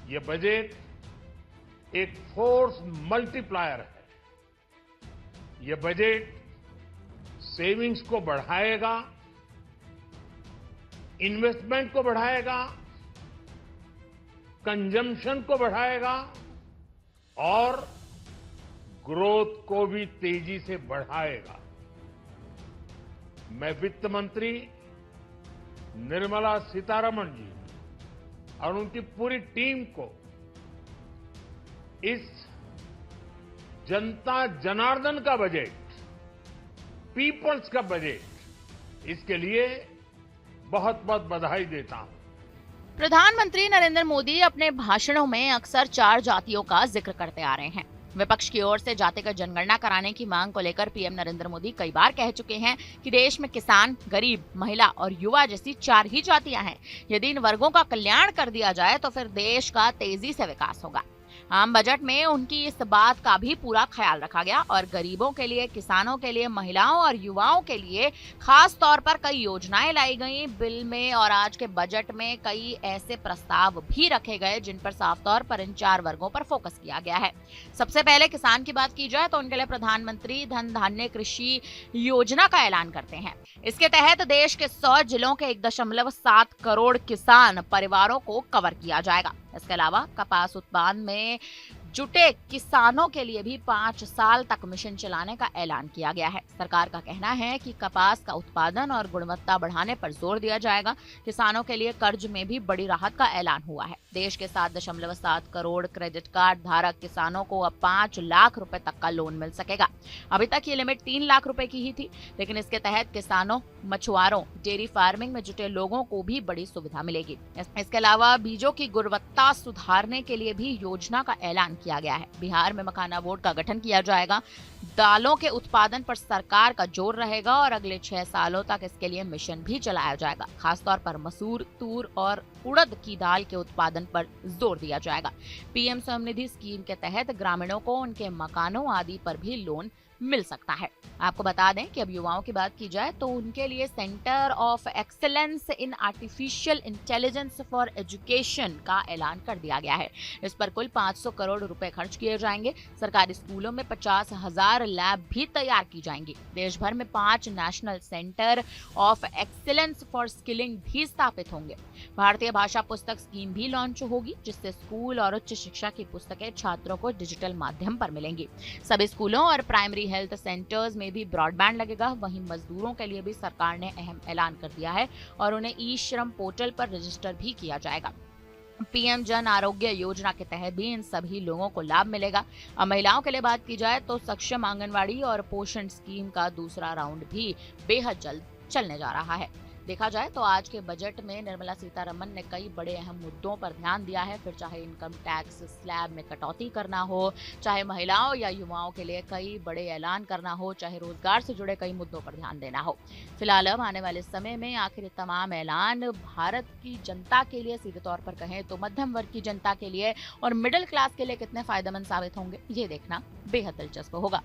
ये बजट एक force multiplier है। ये बजट सेविंग्स को बढ़ाएगा, इन्वेस्टमेंट को बढ़ाएगा, कंजम्पशन को बढ़ाएगा और ग्रोथ को भी तेजी से बढ़ाएगा। मैं वित्त मंत्री निर्मला सीतारमण जी और उनकी पूरी टीम को इस जनता जनार्दन का बजट, पीपल्स का बजट, इसके लिए बहुत बहुत बधाई देता हूं। प्रधानमंत्री नरेंद्र मोदी अपने भाषणों में अक्सर 4 जातियों का जिक्र करते आ रहे हैं। विपक्ष की ओर से जातिगत जनगणना कराने की मांग को लेकर पीएम नरेंद्र मोदी कई बार कह चुके हैं कि देश में किसान, गरीब, महिला और युवा जैसी 4 ही जातियां हैं। यदि इन वर्गों का कल्याण कर दिया जाए तो फिर देश का तेजी से विकास होगा। आम बजट में उनकी इस बात का भी पूरा ख्याल रखा गया और गरीबों के लिए, किसानों के लिए, महिलाओं और युवाओं के लिए खास तौर पर कई योजनाएं लाई गई बिल में। और आज के बजट में कई ऐसे प्रस्ताव भी रखे गए जिन पर साफ तौर पर इन 4 वर्गों पर फोकस किया गया है। सबसे पहले किसान की बात की जाए तो उनके लिए प्रधानमंत्री धन धान्य कृषि योजना का ऐलान करते हैं। इसके तहत देश के 100 जिलों के 1.7 करोड़ किसान परिवारों को कवर किया जाएगा। इसके अलावा कपास उत्पादन में जुटे किसानों के लिए भी 5 साल तक मिशन चलाने का ऐलान किया गया है। सरकार का कहना है कि कपास का उत्पादन और गुणवत्ता बढ़ाने पर जोर दिया जाएगा। किसानों के लिए कर्ज में भी बड़ी राहत का ऐलान हुआ है। देश के 7.7 करोड़ क्रेडिट कार्ड धारक किसानों को अब 5 लाख रुपए तक का लोन मिल सकेगा। अभी तक ये लिमिट 3 लाख रुपए की ही थी, लेकिन इसके तहत किसानों, मछुआरों, डेयरी फार्मिंग में जुटे लोगों को भी बड़ी सुविधा मिलेगी। इसके अलावा बीजों की गुणवत्ता सुधारने के लिए भी योजना का ऐलान किया गया है। बिहार में मखाना बोर्ड का गठन किया जाएगा। दालों के उत्पादन पर सरकार का जोर रहेगा और अगले 6 सालों तक इसके लिए मिशन भी चलाया जाएगा। खासतौर पर मसूर, तूर और उड़द की दाल के उत्पादन पर जोर दिया जाएगा। पीएम स्वनिधि स्कीम के तहत ग्रामीणों को उनके मकानों आदि पर भी लोन मिल सकता है। आपको बता दें कि अब युवाओं की बात की जाए तो उनके लिए centre of excellence in artificial intelligence for education का ऐलान कर दिया गया है। इस पर कुल 500 करोड़ रुपए खर्च किए जाएंगे। सरकारी स्कूलों में 50,000 लैब भी तैयार की जाएंगी। देश भर में 5 national centre of excellence for skilling भी स्थापित होंगे। भारतीय भाषा पुस्तक स्कीम भी लॉन्च होगी, जिससे स्कूल और उच्च शिक्षा की पुस्तकें छात्रों को डिजिटल माध्यम पर मिलेंगी। सभी स्कूलों और प्राइमरी हेल्थ सेंटर्स में भी ब्रॉडबैंड लगेगा। वहीं मजदूरों के लिए भी सरकार ने अहम ऐलान कर दिया है और उन्हें ई श्रम पोर्टल पर रजिस्टर भी किया जाएगा। पीएम जन आरोग्य योजना के तहत भी इन सभी लोगों को लाभ मिलेगा। अब महिलाओं के लिए बात की जाए तो सक्षम आंगनवाड़ी और पोषण स्कीम का दूसरा राउंड भी बेहद जल्द चलने जा रहा है। देखा जाए तो आज के बजट में निर्मला सीतारमण ने कई बड़े अहम मुद्दों पर ध्यान दिया है। फिर चाहे इनकम टैक्स स्लैब में कटौती करना हो, चाहे महिलाओं या युवाओं के लिए कई बड़े ऐलान करना हो, चाहे रोजगार से जुड़े कई मुद्दों पर ध्यान देना हो। फिलहाल अब आने वाले समय में आखिर तमाम ऐलान भारत की जनता के लिए, सीधे तौर पर कहें तो मध्यम वर्ग की जनता के लिए और मिडिल क्लास के लिए कितने फायदेमंद साबित होंगे, ये देखना बेहद दिलचस्प होगा।